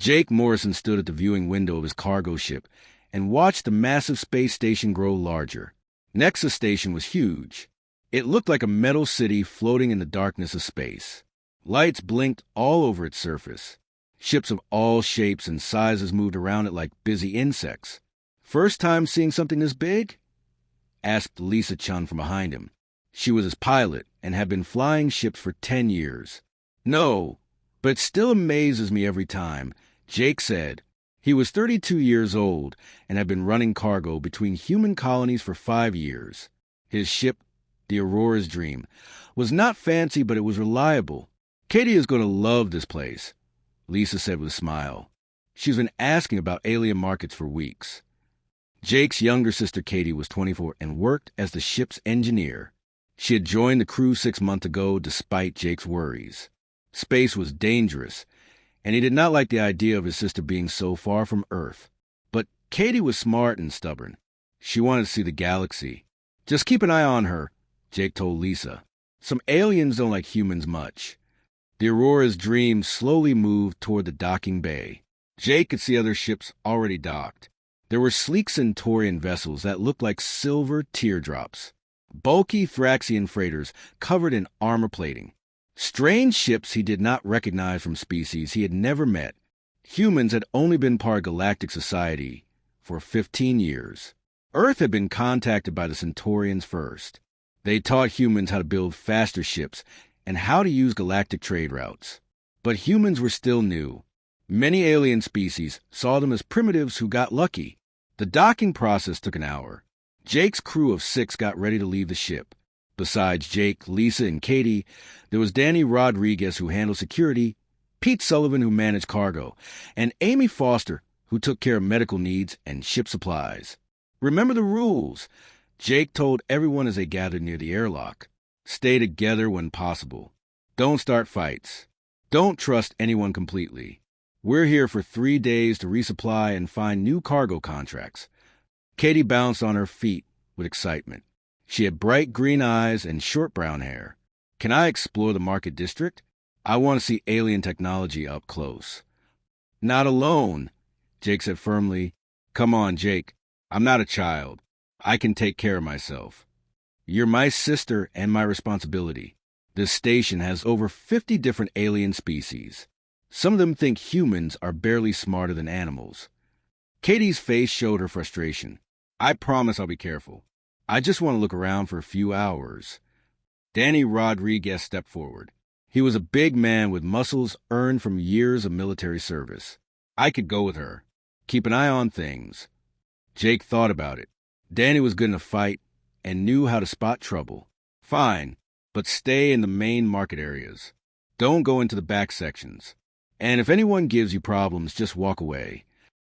Jake Morrison stood at the viewing window of his cargo ship and watched the massive space station grow larger. Nexus Station was huge. It looked like a metal city floating in the darkness of space. Lights blinked all over its surface. Ships of all shapes and sizes moved around it like busy insects. "First time seeing something this big?" asked Lisa Chun from behind him. She was his pilot and had been flying ships for 10 years. "No, but it still amazes me every time," Jake said. He was 32 years old and had been running cargo between human colonies for 5 years. His ship, the Aurora's Dream, was not fancy, but it was reliable. "Katie is going to love this place," Lisa said with a smile. She's been asking about alien markets for weeks. Jake's younger sister Katie was 24 and worked as the ship's engineer. She had joined the crew 6 months ago despite Jake's worries. Space was dangerous, and he did not like the idea of his sister being so far from Earth. But Katie was smart and stubborn. She wanted to see the galaxy. "Just keep an eye on her," Jake told Lisa. "Some aliens don't like humans much." The Aurora's Dream slowly moved toward the docking bay. Jake could see other ships already docked. There were sleek Centaurian vessels that looked like silver teardrops. Bulky Thraxian freighters covered in armor plating. Strange ships he did not recognize from species he had never met. Humans had only been part of galactic society for 15 years. Earth had been contacted by the Centaurians first. They taught humans how to build faster ships and how to use galactic trade routes. But humans were still new. Many alien species saw them as primitives who got lucky. The docking process took an hour. Jake's crew of 6 got ready to leave the ship. Besides Jake, Lisa, and Katie, there was Danny Rodriguez, who handled security, Pete Sullivan, who managed cargo, and Amy Foster, who took care of medical needs and ship supplies. "Remember the rules," Jake told everyone as they gathered near the airlock. "Stay together when possible. Don't start fights. Don't trust anyone completely. We're here for 3 days to resupply and find new cargo contracts." Katie bounced on her feet with excitement. She had bright green eyes and short brown hair. "Can I explore the market district? I want to see alien technology up close." "Not alone," Jake said firmly. "Come on, Jake. I'm not a child. I can take care of myself. You're my sister and my responsibility. This station has over 50 different alien species. Some of them think humans are barely smarter than animals." Katie's face showed her frustration. "I promise I'll be careful. I just want to look around for a few hours." Danny Rodriguez stepped forward. He was a big man with muscles earned from years of military service. "I could go with her. Keep an eye on things." Jake thought about it. Danny was good in a fight and knew how to spot trouble. "Fine, but stay in the main market areas. Don't go into the back sections. And if anyone gives you problems, just walk away."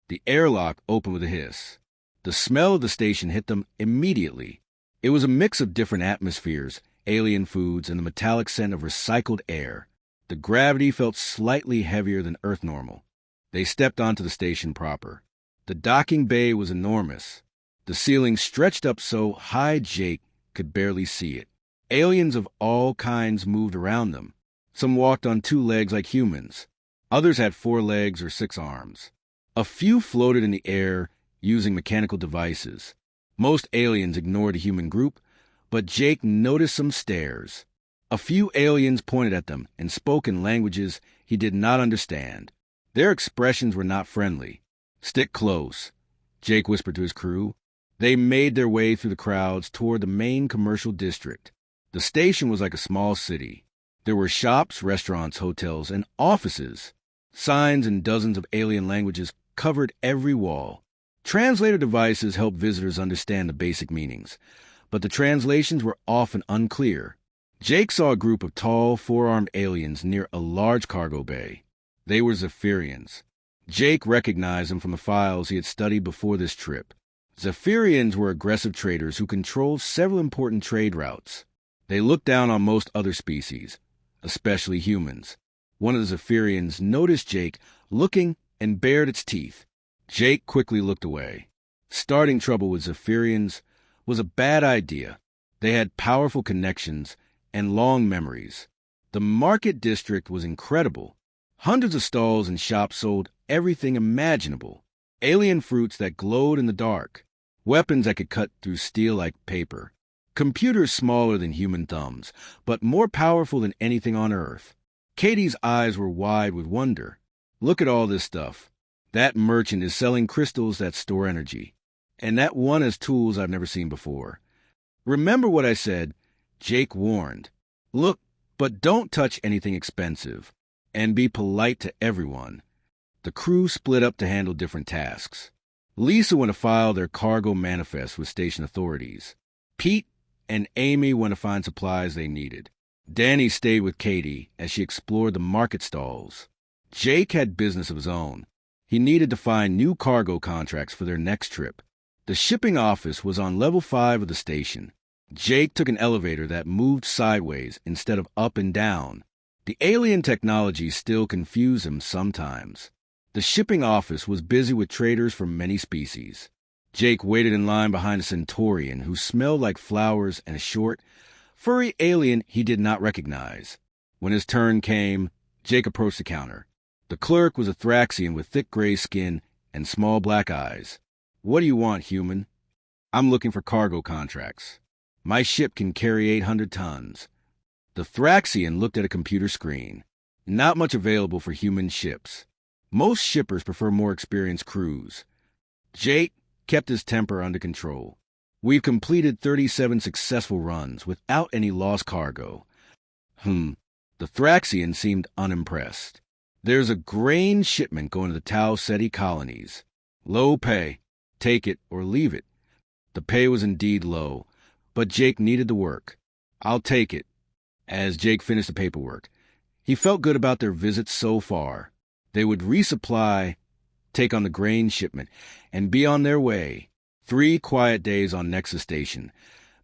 The airlock opened with a hiss. The smell of the station hit them immediately. It was a mix of different atmospheres, alien foods, and the metallic scent of recycled air. The gravity felt slightly heavier than Earth normal. They stepped onto the station proper. The docking bay was enormous. The ceiling stretched up so high Jake could barely see it. Aliens of all kinds moved around them. Some walked on 2 legs like humans. Others had 4 legs or 6 arms. A few floated in the air using mechanical devices. Most aliens ignored the human group, but Jake noticed some stares. A few aliens pointed at them and spoke in languages he did not understand. Their expressions were not friendly. "Stick close," Jake whispered to his crew. They made their way through the crowds toward the main commercial district. The station was like a small city. There were shops, restaurants, hotels, and offices. Signs in dozens of alien languages covered every wall. Translator devices helped visitors understand the basic meanings, but the translations were often unclear. Jake saw a group of tall, 4-armed aliens near a large cargo bay. They were Zephyrians. Jake recognized them from the files he had studied before this trip. Zephyrians were aggressive traders who controlled several important trade routes. They looked down on most other species, especially humans. One of the Zephyrians noticed Jake looking and bared its teeth. Jake quickly looked away. Starting trouble with Zephyrians was a bad idea. They had powerful connections and long memories. The market district was incredible. Hundreds of stalls and shops sold everything imaginable. Alien fruits that glowed in the dark, weapons that could cut through steel like paper, computers smaller than human thumbs, but more powerful than anything on Earth. Katie's eyes were wide with wonder. Look at all this stuff. That merchant is selling crystals that store energy, and that one has tools I've never seen before. Remember what I said? Jake warned. Look, but don't touch anything expensive, and be polite to everyone. The crew split up to handle different tasks. Lisa went to file their cargo manifest with station authorities. Pete and Amy went to find supplies they needed. Danny stayed with Katie as she explored the market stalls. Jake had business of his own. He needed to find new cargo contracts for their next trip. The shipping office was on level 5 of the station. Jake took an elevator that moved sideways instead of up and down. The alien technology still confused him sometimes. The shipping office was busy with traders from many species. Jake waited in line behind a Centaurian who smelled like flowers and a short, furry alien he did not recognize. When his turn came, Jake approached the counter. The clerk was a Thraxian with thick gray skin and small black eyes. "What do you want, human?" "I'm looking for cargo contracts. My ship can carry 800 tons. The Thraxian looked at a computer screen. Not much available for human ships. Most shippers prefer more experienced crews. Jake kept his temper under control. We've completed 37 successful runs without any lost cargo. The Thraxian seemed unimpressed. There's a grain shipment going to the Tau Ceti colonies. Low pay. Take it or leave it. The pay was indeed low, but Jake needed the work. I'll take it. As Jake finished the paperwork, he felt good about their visits so far. They would resupply, take on the grain shipment, and be on their way. 3 quiet days on Nexus Station,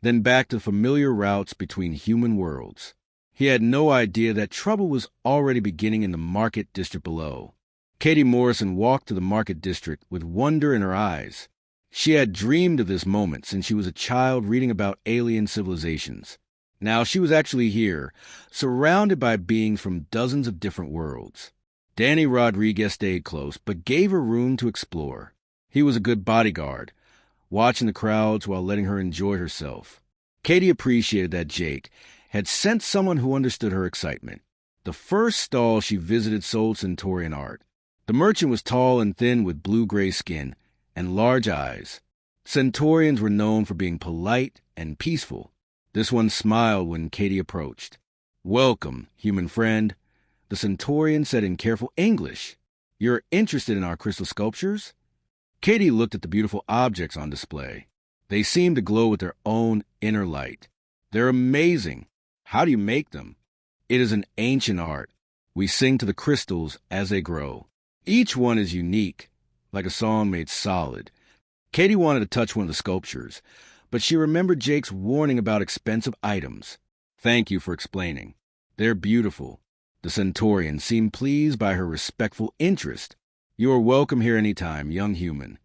then back to familiar routes between human worlds. He had no idea that trouble was already beginning in the market district below. Katie Morrison walked to the market district with wonder in her eyes. She had dreamed of this moment since she was a child reading about alien civilizations. Now she was actually here, surrounded by beings from dozens of different worlds. Danny Rodriguez stayed close, but gave her room to explore. He was a good bodyguard, watching the crowds while letting her enjoy herself. Katie appreciated that Jake had sent someone who understood her excitement. The first stall she visited sold Centaurian art. The merchant was tall and thin with blue-gray skin and large eyes. Centaurians were known for being polite and peaceful. This one smiled when Katie approached. "Welcome, human friend," the Centaurian said in careful English. "You're interested in our crystal sculptures?" Katie looked at the beautiful objects on display. They seemed to glow with their own inner light. "They're amazing. How do you make them?" "It is an ancient art. We sing to the crystals as they grow. Each one is unique, like a song made solid." Katie wanted to touch one of the sculptures, but she remembered Jake's warning about expensive items. "Thank you for explaining. They're beautiful." The Centaurian seemed pleased by her respectful interest. "You are welcome here any time, young human."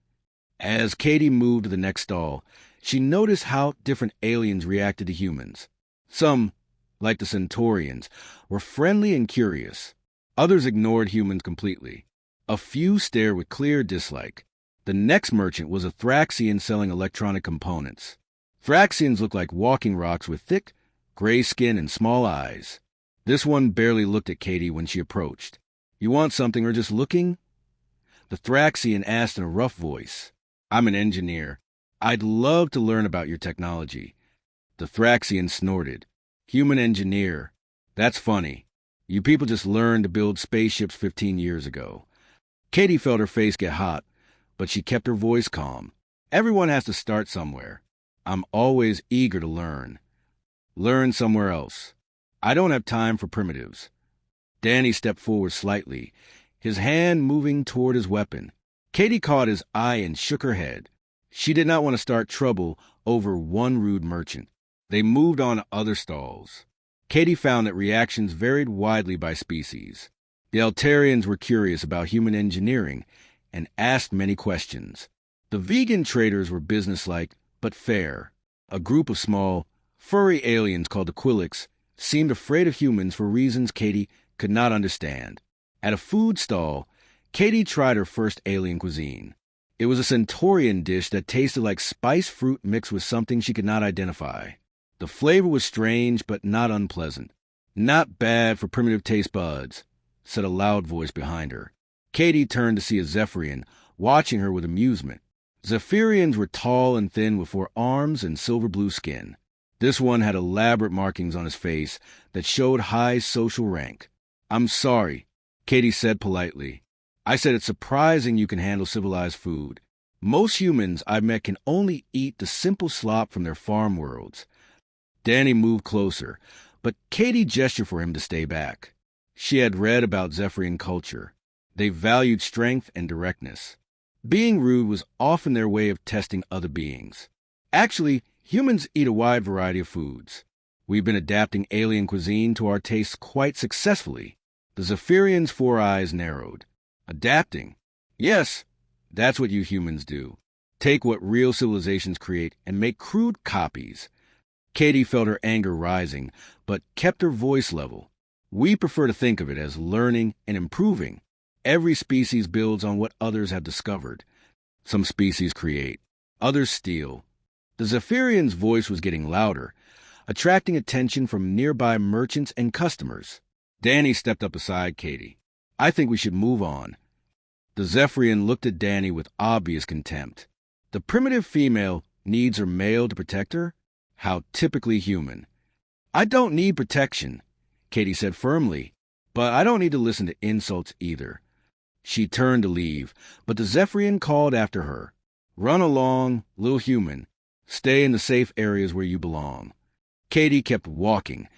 As Katie moved to the next stall, she noticed how different aliens reacted to humans. Some, like the Centaurians, were friendly and curious. Others ignored humans completely. A few stared with clear dislike. The next merchant was a Thraxian selling electronic components. Thraxians looked like walking rocks with thick, gray skin and small eyes. This one barely looked at Katie when she approached. "You want something or just looking?" The Thraxian asked in a rough voice. "I'm an engineer. I'd love to learn about your technology." The Thraxian snorted. "Human engineer. That's funny. You people just learned to build spaceships 15 years ago." Katie felt her face get hot, but she kept her voice calm. "Everyone has to start somewhere. I'm always eager to learn. Learn somewhere else. I don't have time for primitives." Danny stepped forward slightly, his hand moving toward his weapon. Katie caught his eye and shook her head. She did not want to start trouble over one rude merchant. They moved on to other stalls. Katie found that reactions varied widely by species. The Altarians were curious about human engineering and asked many questions. The vegan traders were businesslike but fair. A group of small, furry aliens called the Quilix seemed afraid of humans for reasons Katie could not understand. At a food stall, Katie tried her first alien cuisine. It was a Centaurian dish that tasted like spiced fruit mixed with something she could not identify. The flavor was strange, but not unpleasant. "Not bad for primitive taste buds," said a loud voice behind her. Katie turned to see a Zephyrian, watching her with amusement. Zephyrians were tall and thin with 4 arms and silver-blue skin. This one had elaborate markings on his face that showed high social rank. "I'm sorry," Katie said politely. "I said it's surprising you can handle civilized food. Most humans I've met can only eat the simple slop from their farm worlds." Danny moved closer, but Katie gestured for him to stay back. She had read about Zephyrian culture. They valued strength and directness. Being rude was often their way of testing other beings. Actually, humans eat a wide variety of foods. We've been adapting alien cuisine to our tastes quite successfully. The Zephyrians' 4 eyes narrowed. "Adapting? Yes, that's what you humans do. Take what real civilizations create and make crude copies." Katie felt her anger rising, but kept her voice level. "We prefer to think of it as learning and improving. Every species builds on what others have discovered. Some species create, others steal." The Zephyrian's voice was getting louder, attracting attention from nearby merchants and customers. Danny stepped up beside Katie. "I think we should move on." The Zephyrian looked at Danny with obvious contempt. The primitive female needs her male to protect her? How typically human. "I don't need protection," Katie said firmly, "but I don't need to listen to insults either." She turned to leave, but the Zephyrian called after her. "Run along, little human. Stay in the safe areas where you belong." Katie kept walking,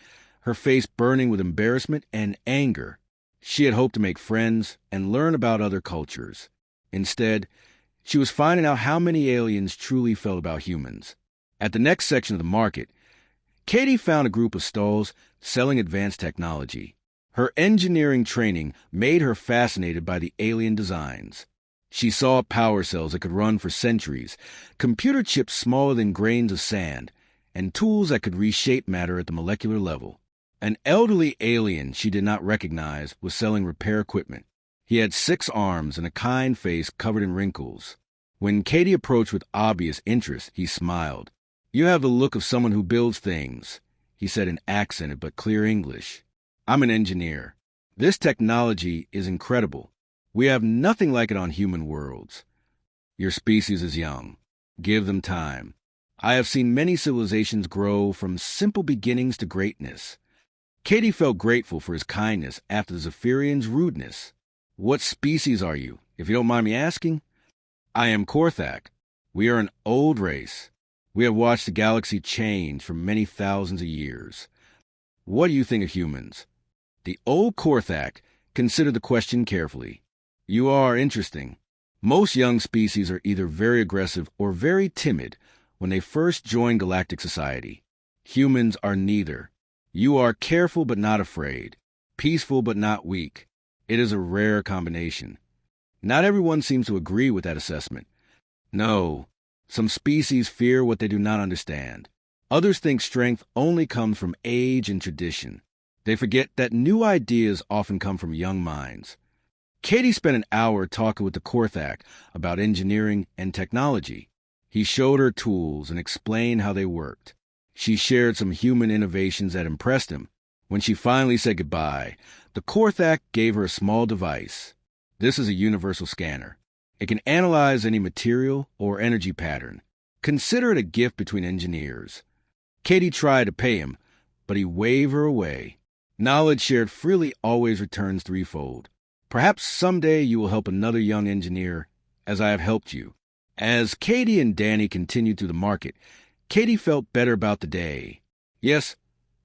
her face burning with embarrassment and anger. She had hoped to make friends and learn about other cultures. Instead, she was finding out how many aliens truly felt about humans. At the next section of the market, Katie found a group of stalls selling advanced technology. Her engineering training made her fascinated by the alien designs. She saw power cells that could run for centuries, computer chips smaller than grains of sand, and tools that could reshape matter at the molecular level. An elderly alien she did not recognize was selling repair equipment. He had 6 arms and a kind face covered in wrinkles. When Katie approached with obvious interest, he smiled. "You have the look of someone who builds things," he said in accented but clear English. "I'm an engineer. This technology is incredible. We have nothing like it on human worlds. Your species is young. Give them time. I have seen many civilizations grow from simple beginnings to greatness." Katie felt grateful for his kindness after the Zephyrian's rudeness. "What species are you, if you don't mind me asking?" "I am Korthak. We are an old race. We have watched the galaxy change for many thousands of years. What do you think of humans?" The old Korthak considered the question carefully. "You are interesting. Most young species are either very aggressive or very timid when they first join galactic society. Humans are neither. You are careful but not afraid, peaceful but not weak. It is a rare combination." Not everyone seems to agree with that assessment. No, some species fear what they do not understand. Others think strength only comes from age and tradition. They forget that new ideas often come from young minds. Katie spent an hour talking with the Korthak about engineering and technology. He showed her tools and explained how they worked. She shared some human innovations that impressed him. When she finally said goodbye, the Korthak gave her a small device. This is a universal scanner. It can analyze any material or energy pattern. Consider it a gift between engineers. Katie tried to pay him, but he waved her away. Knowledge shared freely always returns threefold. Perhaps someday you will help another young engineer, as I have helped you. As Katie and Danny continued through the market, Katie felt better about the day. Yes,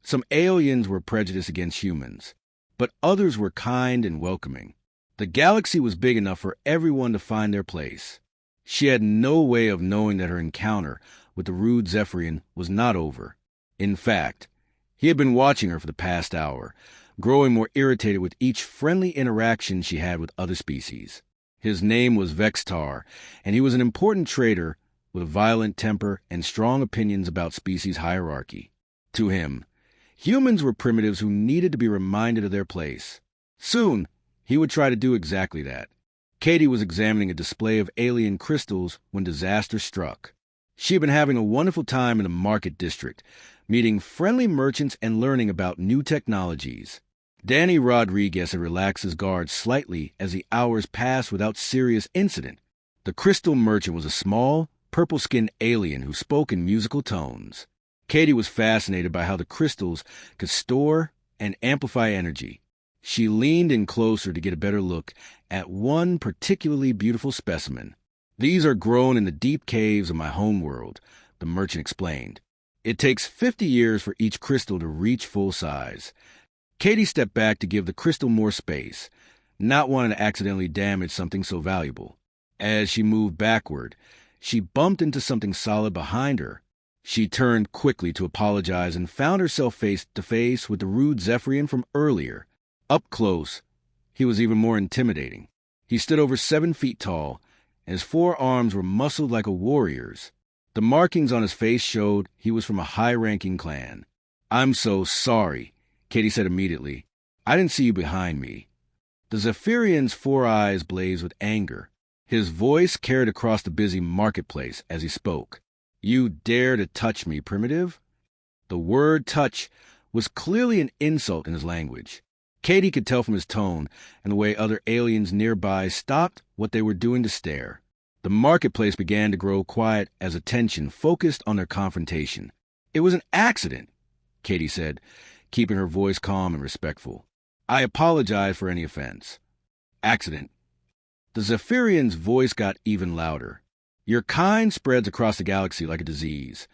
some aliens were prejudiced against humans, but others were kind and welcoming. The galaxy was big enough for everyone to find their place. She had no way of knowing that her encounter with the rude Zephyrian was not over. In fact, he had been watching her for the past hour, growing more irritated with each friendly interaction she had with other species. His name was Vextar, and he was an important trader with a violent temper and strong opinions about species hierarchy. To him, humans were primitives who needed to be reminded of their place. Soon, he would try to do exactly that. Katie was examining a display of alien crystals when disaster struck. She had been having a wonderful time in the market district, meeting friendly merchants and learning about new technologies. Danny Rodriguez had relaxed his guard slightly as the hours passed without serious incident. The crystal merchant was a small, purple-skinned alien who spoke in musical tones. Katie was fascinated by how the crystals could store and amplify energy. She leaned in closer to get a better look at one particularly beautiful specimen. "These are grown in the deep caves of my homeworld," the merchant explained. "It takes 50 years for each crystal to reach full size." Katie stepped back to give the crystal more space, not wanting to accidentally damage something so valuable. As she moved backward, she bumped into something solid behind her. She turned quickly to apologize and found herself face to face with the rude Zephyrian from earlier. Up close, he was even more intimidating. He stood over 7 feet tall, and his forearms were muscled like a warrior's. The markings on his face showed he was from a high-ranking clan. "I'm so sorry," Katie said immediately. "I didn't see you behind me." The Zephyrian's 4 eyes blazed with anger. His voice carried across the busy marketplace as he spoke. "You dare to touch me, primitive?" The word touch was clearly an insult in his language. Katie could tell from his tone and the way other aliens nearby stopped what they were doing to stare. The marketplace began to grow quiet as attention focused on their confrontation. "It was an accident," Katie said, keeping her voice calm and respectful. "I apologize for any offense." "Accident." The Zephyrian's voice got even louder. "Your kind spreads across the galaxy like a disease,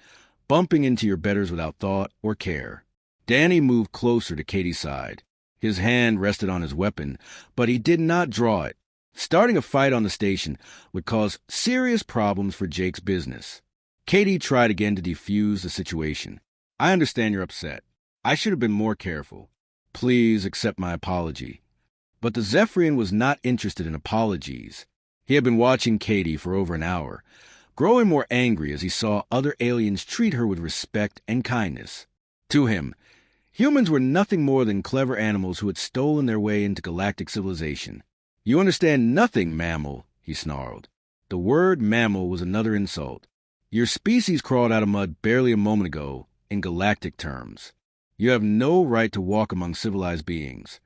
bumping into your betters without thought or care." Danny moved closer to Katie's side. His hand rested on his weapon, but he did not draw it. Starting a fight on the station would cause serious problems for Jake's business. Katie tried again to defuse the situation. "I understand you're upset. I should have been more careful. Please accept my apology." But the Zephyrian was not interested in apologies. He had been watching Katie for over an hour, growing more angry as he saw other aliens treat her with respect and kindness. To him, humans were nothing more than clever animals who had stolen their way into galactic civilization. "You understand nothing, mammal," he snarled. The word mammal was another insult. "Your species crawled out of mud barely a moment ago, in galactic terms. You have no right to walk among civilized beings."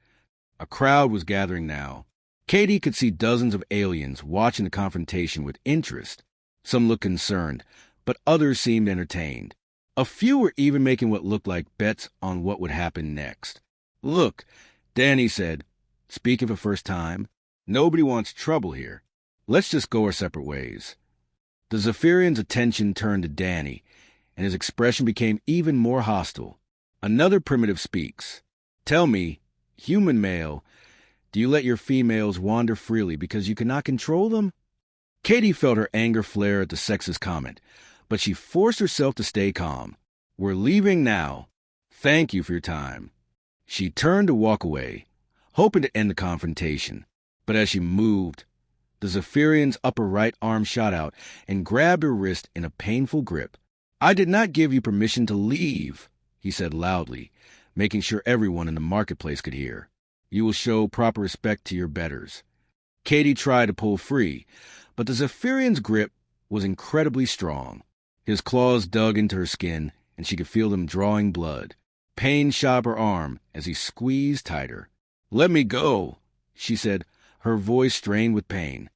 A crowd was gathering now. Katie could see dozens of aliens watching the confrontation with interest. Some looked concerned, but others seemed entertained. A few were even making what looked like bets on what would happen next. "Look," Danny said, speaking for the first time, "nobody wants trouble here. Let's just go our separate ways." The Zephyrian's attention turned to Danny, and his expression became even more hostile. Another primitive speaks. "Tell me, human male, do you let your females wander freely because you cannot control them?" Katie felt her anger flare at the sexist comment, but she forced herself to stay calm. "We're leaving now. Thank you for your time." She turned to walk away, hoping to end the confrontation. But as she moved, the Zephyrian's upper right arm shot out and grabbed her wrist in a painful grip. "I did not give you permission to leave," he said loudly, making sure everyone in the marketplace could hear. "You will show proper respect to your betters." Katie tried to pull free, but the Zephyrian's grip was incredibly strong. His claws dug into her skin, and she could feel them drawing blood. Pain shot up her arm as he squeezed tighter. "Let me go," she said, her voice strained with pain.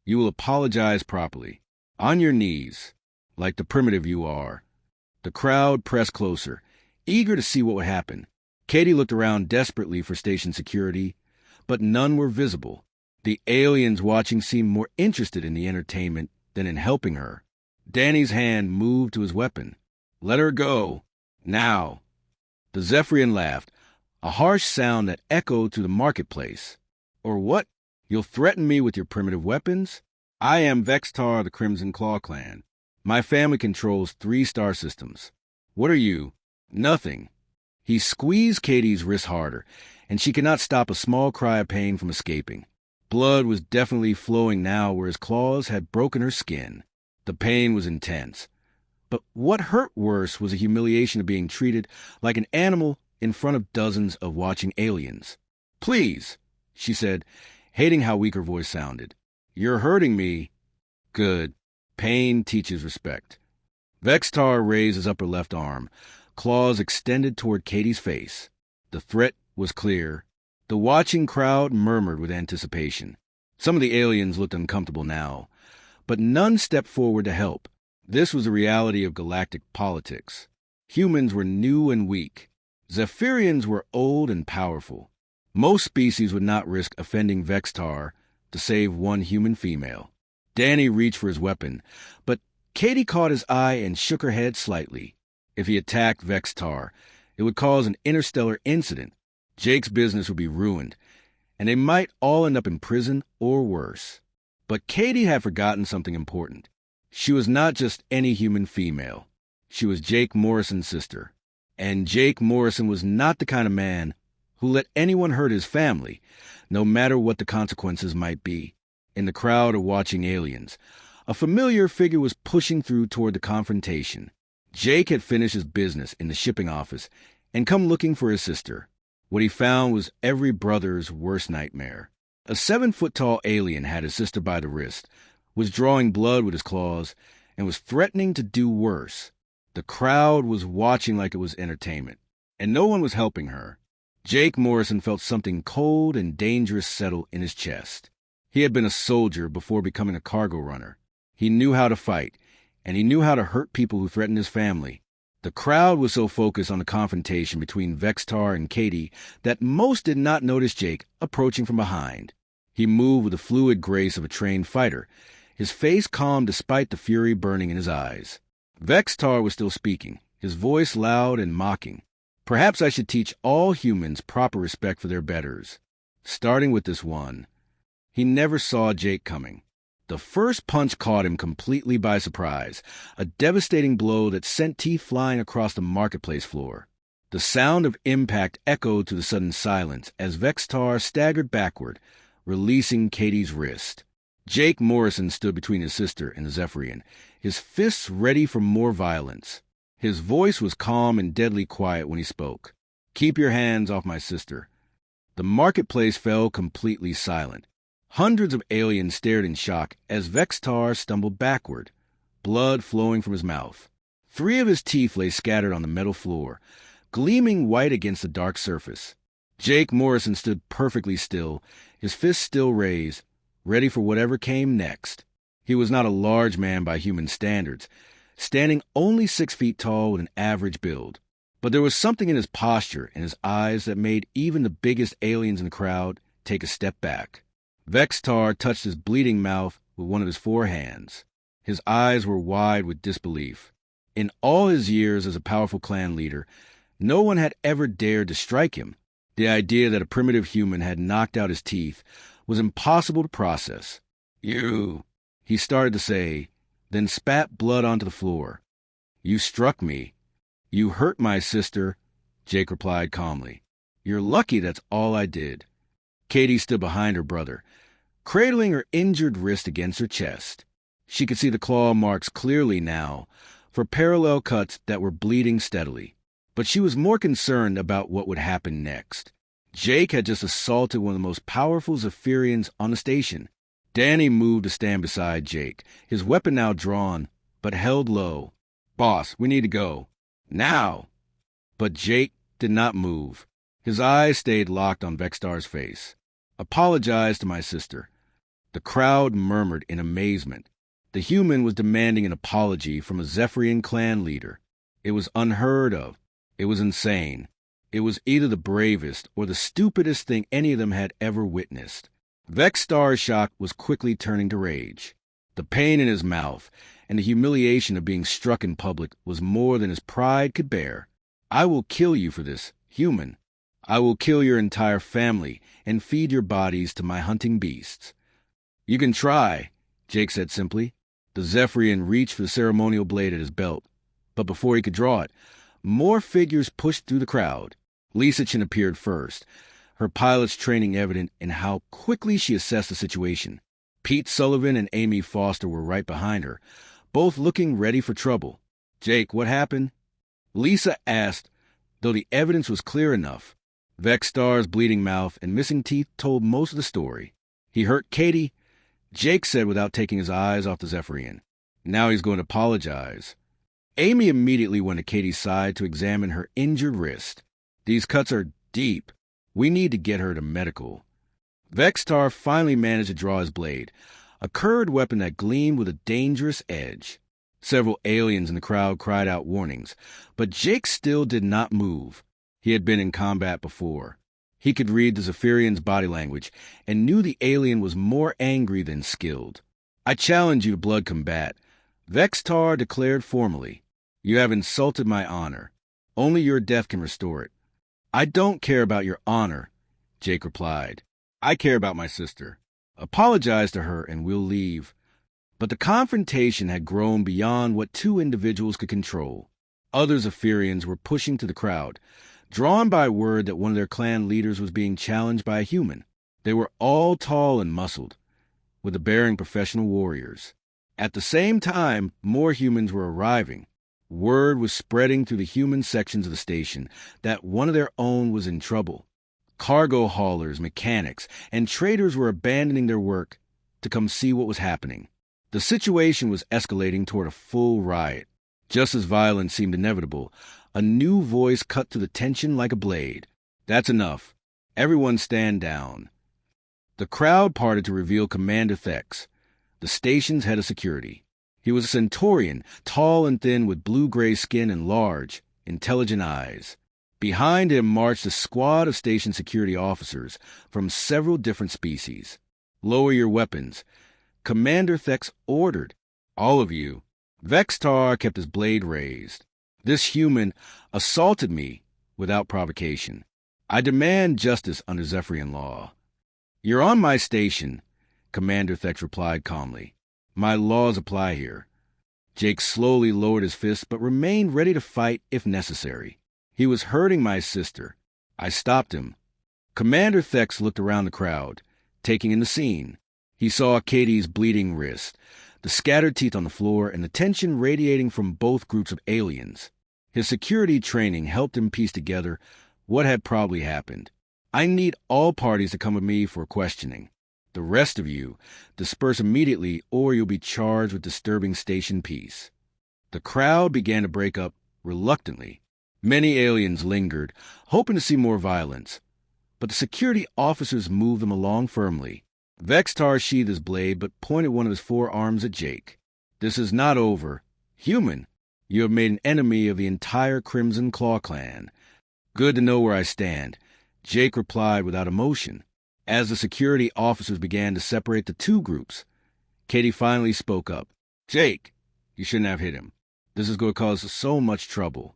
"You will apologize properly. On your knees, like the primitive you are." The crowd pressed closer, eager to see what would happen. Katie looked around desperately for station security, but none were visible. The aliens watching seemed more interested in the entertainment than in helping her. Danny's hand moved to his weapon. "Let her go. Now." The Zephyrian laughed, a harsh sound that echoed through the marketplace. "Or what? You'll threaten me with your primitive weapons? I am Vextar of the Crimson Claw clan. My family controls 3 star systems. What are you? Nothing." He squeezed Katie's wrist harder, and she could not stop a small cry of pain from escaping. Blood was definitely flowing now where his claws had broken her skin. The pain was intense. But what hurt worse was the humiliation of being treated like an animal in front of dozens of watching aliens. "Please," she said, hating how weak her voice sounded. "You're hurting me." "Good. Pain teaches respect." Vextar raised his upper left arm, claws extended toward Katie's face. The threat was clear. The watching crowd murmured with anticipation. Some of the aliens looked uncomfortable now, but none stepped forward to help. This was the reality of galactic politics. Humans were new and weak. Zephyrians were old and powerful. Most species would not risk offending Vextar to save one human female. Danny reached for his weapon, but Katie caught his eye and shook her head slightly. If he attacked Vextar, it would cause an interstellar incident. Jake's business would be ruined, and they might all end up in prison or worse. But Katie had forgotten something important. She was not just any human female. She was Jake Morrison's sister. And Jake Morrison was not the kind of man who let anyone hurt his family, no matter what the consequences might be. In the crowd of watching aliens, a familiar figure was pushing through toward the confrontation. Jake had finished his business in the shipping office and come looking for his sister. What he found was every brother's worst nightmare. A 7-foot-tall alien had his sister by the wrist, was drawing blood with his claws, and was threatening to do worse. The crowd was watching like it was entertainment, and no one was helping her. Jake Morrison felt something cold and dangerous settle in his chest. He had been a soldier before becoming a cargo runner. He knew how to fight, and he knew how to hurt people who threatened his family. The crowd was so focused on the confrontation between Vextar and Katie that most did not notice Jake approaching from behind. He moved with the fluid grace of a trained fighter, his face calm despite the fury burning in his eyes. Vextar was still speaking, his voice loud and mocking. "Perhaps I should teach all humans proper respect for their betters, starting with this one." He never saw Jake coming. The first punch caught him completely by surprise, a devastating blow that sent teeth flying across the marketplace floor. The sound of impact echoed to the sudden silence as Vextar staggered backward, releasing Katie's wrist. Jake Morrison stood between his sister and the Zephyrian, his fists ready for more violence. His voice was calm and deadly quiet when he spoke. "Keep your hands off my sister." The marketplace fell completely silent. Hundreds of aliens stared in shock as Vextar stumbled backward, blood flowing from his mouth. 3 of his teeth lay scattered on the metal floor, gleaming white against the dark surface. Jake Morrison stood perfectly still, his fists still raised, ready for whatever came next. He was not a large man by human standards, standing only 6 feet tall with an average build. But there was something in his posture and his eyes that made even the biggest aliens in the crowd take a step back. Vextar touched his bleeding mouth with one of his 4 hands. His eyes were wide with disbelief. In all his years as a powerful clan leader, no one had ever dared to strike him. The idea that a primitive human had knocked out his teeth was impossible to process. "You," he started to say, then spat blood onto the floor. "You struck me. You hurt my sister," Jake replied calmly. "You're lucky that's all I did." Katie stood behind her brother, cradling her injured wrist against her chest. She could see the claw marks clearly now, for parallel cuts that were bleeding steadily. But she was more concerned about what would happen next. Jake had just assaulted one of the most powerful Zephyrians on the station. Danny moved to stand beside Jake, his weapon now drawn, but held low. "Boss, we need to go. Now!" But Jake did not move. His eyes stayed locked on Vextar's face. "Apologize to my sister." The crowd murmured in amazement. The human was demanding an apology from a Zephyrian clan leader. It was unheard of. It was insane. It was either the bravest or the stupidest thing any of them had ever witnessed. Vextar's shock was quickly turning to rage. The pain in his mouth and the humiliation of being struck in public was more than his pride could bear. "I will kill you for this, human. I will kill your entire family and feed your bodies to my hunting beasts." "You can try," Jake said simply. The Zephyrian reached for the ceremonial blade at his belt, but before he could draw it, more figures pushed through the crowd. Lisachin appeared first, her pilot's training evident in how quickly she assessed the situation. Pete Sullivan and Amy Foster were right behind her, both looking ready for trouble. "Jake, what happened?" Lisa asked, though the evidence was clear enough. Vexstar's bleeding mouth and missing teeth told most of the story. He hurt Katie, Jake said without taking his eyes off the Zephyrian. Now he's going to apologize. Amy immediately went to Katie's side to examine her injured wrist. These cuts are deep. We need to get her to medical. Vexstar finally managed to draw his blade, a curved weapon that gleamed with a dangerous edge. Several aliens in the crowd cried out warnings, but Jake still did not move. He had been in combat before. He could read the Zephyrian's body language and knew the alien was more angry than skilled. I challenge you to blood combat, Vexstar declared formally. You have insulted my honor. Only your death can restore it. I don't care about your honor, Jake replied. I care about my sister. Apologize to her and we'll leave. But the confrontation had grown beyond what two individuals could control. Other Zephyrians were pushing to the crowd, drawn by word that one of their clan leaders was being challenged by a human. They were all tall and muscled, with the bearing professional warriors. At the same time, more humans were arriving. Word was spreading through the human sections of the station that one of their own was in trouble. Cargo haulers, mechanics, and traders were abandoning their work to come see what was happening. The situation was escalating toward a full riot. Just as violence seemed inevitable, a new voice cut through the tension like a blade. That's enough. Everyone stand down. The crowd parted to reveal Commander Thex, the station's head of security. He was a Centaurian, tall and thin with blue-gray skin and large, intelligent eyes. Behind him marched a squad of station security officers from several different species. Lower your weapons, Commander Thex ordered. All of you. Vexstar kept his blade raised. This human assaulted me without provocation. I demand justice under Zephyrian law. You're on my station, Commander Thex replied calmly. My laws apply here. Jake slowly lowered his fist but remained ready to fight if necessary. He was hurting my sister. I stopped him. Commander Thex looked around the crowd, taking in the scene. He saw Katie's bleeding wrist, the scattered teeth on the floor, and the tension radiating from both groups of aliens. His security training helped him piece together what had probably happened. I need all parties to come with me for questioning. The rest of you, disperse immediately or you'll be charged with disturbing station peace. The crowd began to break up reluctantly. Many aliens lingered, hoping to see more violence, but the security officers moved them along firmly. Vexstar sheathed his blade but pointed one of his forearms at Jake. This is not over. Human, you have made an enemy of the entire Crimson Claw clan. Good to know where I stand, Jake replied without emotion. As the security officers began to separate the two groups, Katie finally spoke up. Jake, you shouldn't have hit him. This is going to cause so much trouble.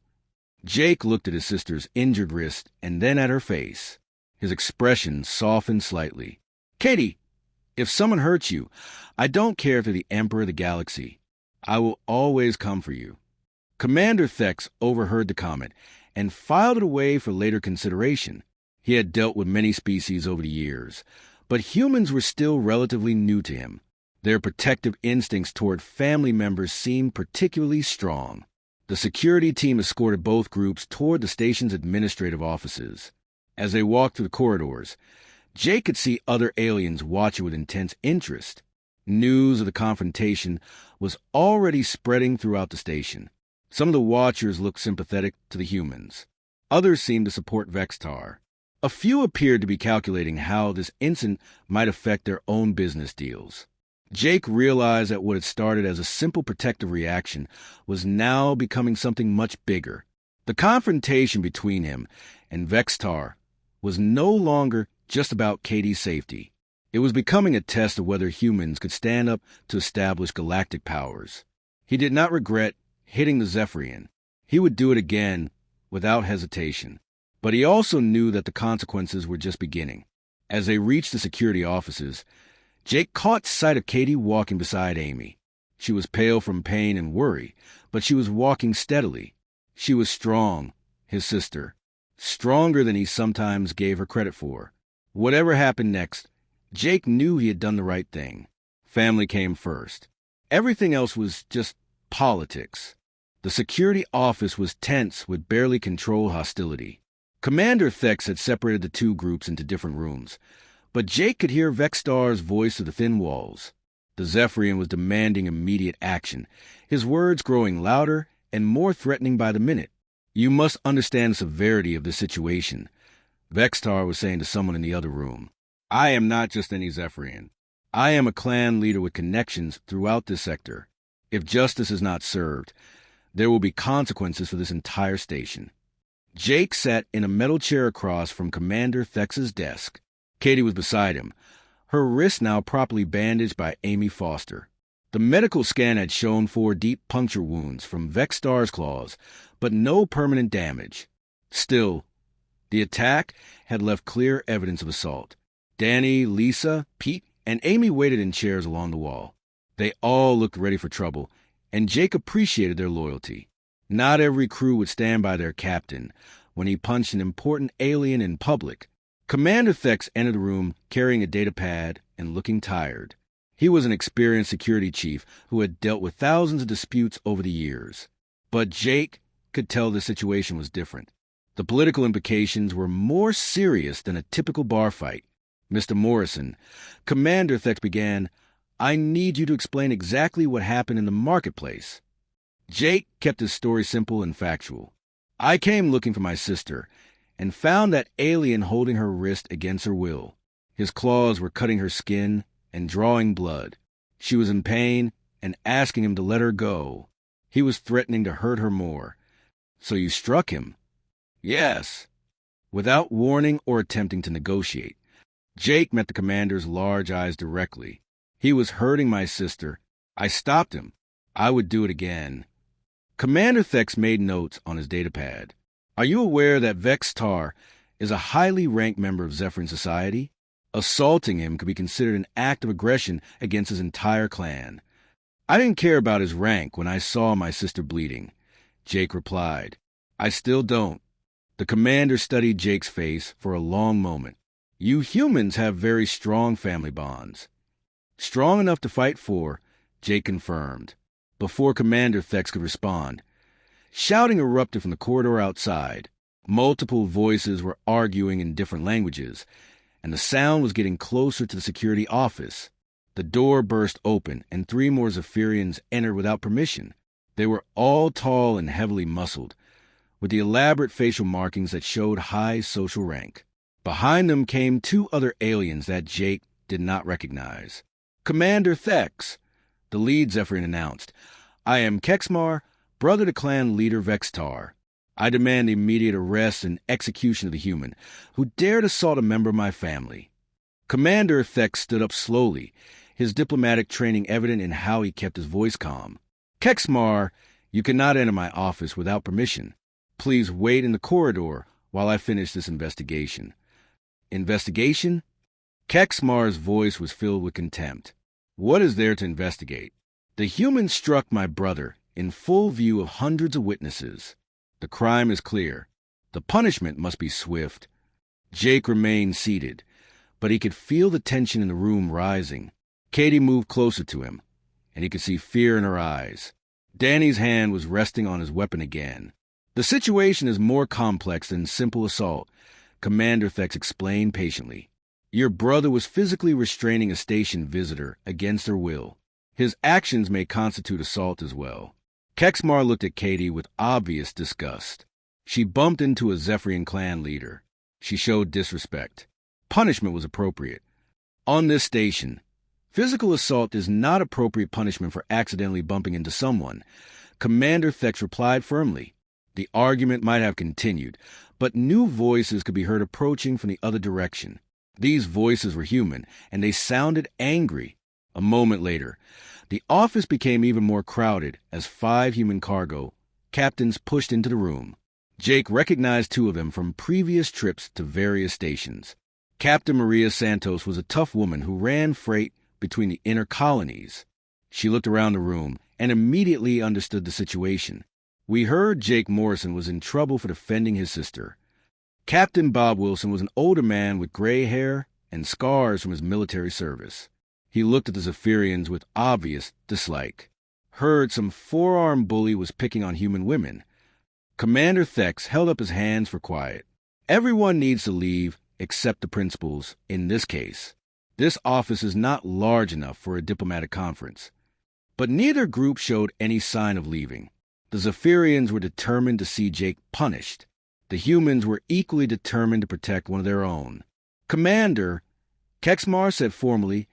Jake looked at his sister's injured wrist and then at her face. His expression softened slightly. Katie, if someone hurts you, I don't care if they're the Emperor of the Galaxy. I will always come for you. Commander Thex overheard the comment and filed it away for later consideration. He had dealt with many species over the years, but humans were still relatively new to him. Their protective instincts toward family members seemed particularly strong. The security team escorted both groups toward the station's administrative offices. As they walked through the corridors, Jake could see other aliens watching with intense interest. News of the confrontation was already spreading throughout the station. Some of the watchers looked sympathetic to the humans. Others seemed to support Vexstar. A few appeared to be calculating how this incident might affect their own business deals. Jake realized that what had started as a simple protective reaction was now becoming something much bigger. The confrontation between him and Vexstar was no longer just about Katie's safety. It was becoming a test of whether humans could stand up to establish galactic powers. He did not regret hitting the Zephyrian. He would do it again without hesitation. But he also knew that the consequences were just beginning. As they reached the security offices, Jake caught sight of Katie walking beside Amy. She was pale from pain and worry, but she was walking steadily. She was strong, his sister, stronger than he sometimes gave her credit for. Whatever happened next, Jake knew he had done the right thing. Family came first. Everything else was just politics. The security office was tense with barely controlled hostility. Commander Thex had separated the two groups into different rooms, but Jake could hear Vextar's voice through the thin walls. The Zephyrian was demanding immediate action, his words growing louder and more threatening by the minute. "You must understand the severity of this situation," Vextar was saying to someone in the other room. "I am not just any Zephyrian. I am a clan leader with connections throughout this sector. If justice is not served, there will be consequences for this entire station." Jake sat in a metal chair across from Commander Thex's desk. Katie was beside him, her wrist now properly bandaged by Amy Foster. The medical scan had shown 4 deep puncture wounds from Vextar's claws, but no permanent damage. Still, the attack had left clear evidence of assault. Danny, Lisa, Pete, and Amy waited in chairs along the wall. They all looked ready for trouble, and Jake appreciated their loyalty. Not every crew would stand by their captain when he punched an important alien in public. Commander Thex entered the room carrying a data pad and looking tired. He was an experienced security chief who had dealt with thousands of disputes over the years. But Jake could tell the situation was different. The political implications were more serious than a typical bar fight. "Mr. Morrison," Commander Thex began, "I need you to explain exactly what happened in the marketplace." Jake kept his story simple and factual. "I came looking for my sister and found that alien holding her wrist against her will. His claws were cutting her skin and drawing blood. She was in pain and asking him to let her go. He was threatening to hurt her more. So you struck him?" "Yes." Without warning or attempting to negotiate, Jake met the commander's large eyes directly. "He was hurting my sister. I stopped him. I would do it again." Commander Thex made notes on his datapad. "Are you aware that Vextar is a highly ranked member of Zephyrin society? Assaulting him could be considered an act of aggression against his entire clan." "I didn't care about his rank when I saw my sister bleeding," Jake replied. "I still don't." The commander studied Jake's face for a long moment. "You humans have very strong family bonds." "Strong enough to fight for," Jake confirmed. Before Commander Thex could respond, shouting erupted from the corridor outside. Multiple voices were arguing in different languages, and the sound was getting closer to the security office. The door burst open, and 3 more Zephyrians entered without permission. They were all tall and heavily muscled, with the elaborate facial markings that showed high social rank. Behind them came 2 other aliens that Jake did not recognize. "Commander Thex," the lead Zephyrian announced, "I am Kexmar, brother to clan leader Vextar. I demand the immediate arrest and execution of the human who dared assault a member of my family." Commander Thex stood up slowly, his diplomatic training evident in how he kept his voice calm. "Kexmar, you cannot enter my office without permission. Please wait in the corridor while I finish this investigation." "Investigation?" Kexmar's voice was filled with contempt. "What is there to investigate? The human struck my brother in full view of hundreds of witnesses. The crime is clear. The punishment must be swift." Jake remained seated, but he could feel the tension in the room rising. Katie moved closer to him, and he could see fear in her eyes. Danny's hand was resting on his weapon again. "The situation is more complex than simple assault," Commander Thex explained patiently. "Your brother was physically restraining a station visitor against her will. His actions may constitute assault as well." Kexmar looked at Katie with obvious disgust. She bumped into a Zephyrian clan leader. She showed disrespect. Punishment was appropriate. On this station, physical assault is not appropriate punishment for accidentally bumping into someone. Commander Thex replied firmly. The argument might have continued, but new voices could be heard approaching from the other direction. These voices were human, and they sounded angry. A moment later, the office became even more crowded as 5 human cargo captains pushed into the room. Jake recognized 2 of them from previous trips to various stations. Captain Maria Santos was a tough woman who ran freight between the inner colonies. She looked around the room and immediately understood the situation. "We heard Jake Morrison was in trouble for defending his sister." Captain Bob Wilson was an older man with gray hair and scars from his military service. He looked at the Zephyrians with obvious dislike. "Heard some 4-armed bully was picking on human women." Commander Thex held up his hands for quiet. Everyone needs to leave except the principals in this case. This office is not large enough for a diplomatic conference. But neither group showed any sign of leaving. The Zephyrians were determined to see Jake punished. The humans were equally determined to protect one of their own. Commander, Kexmar said formally,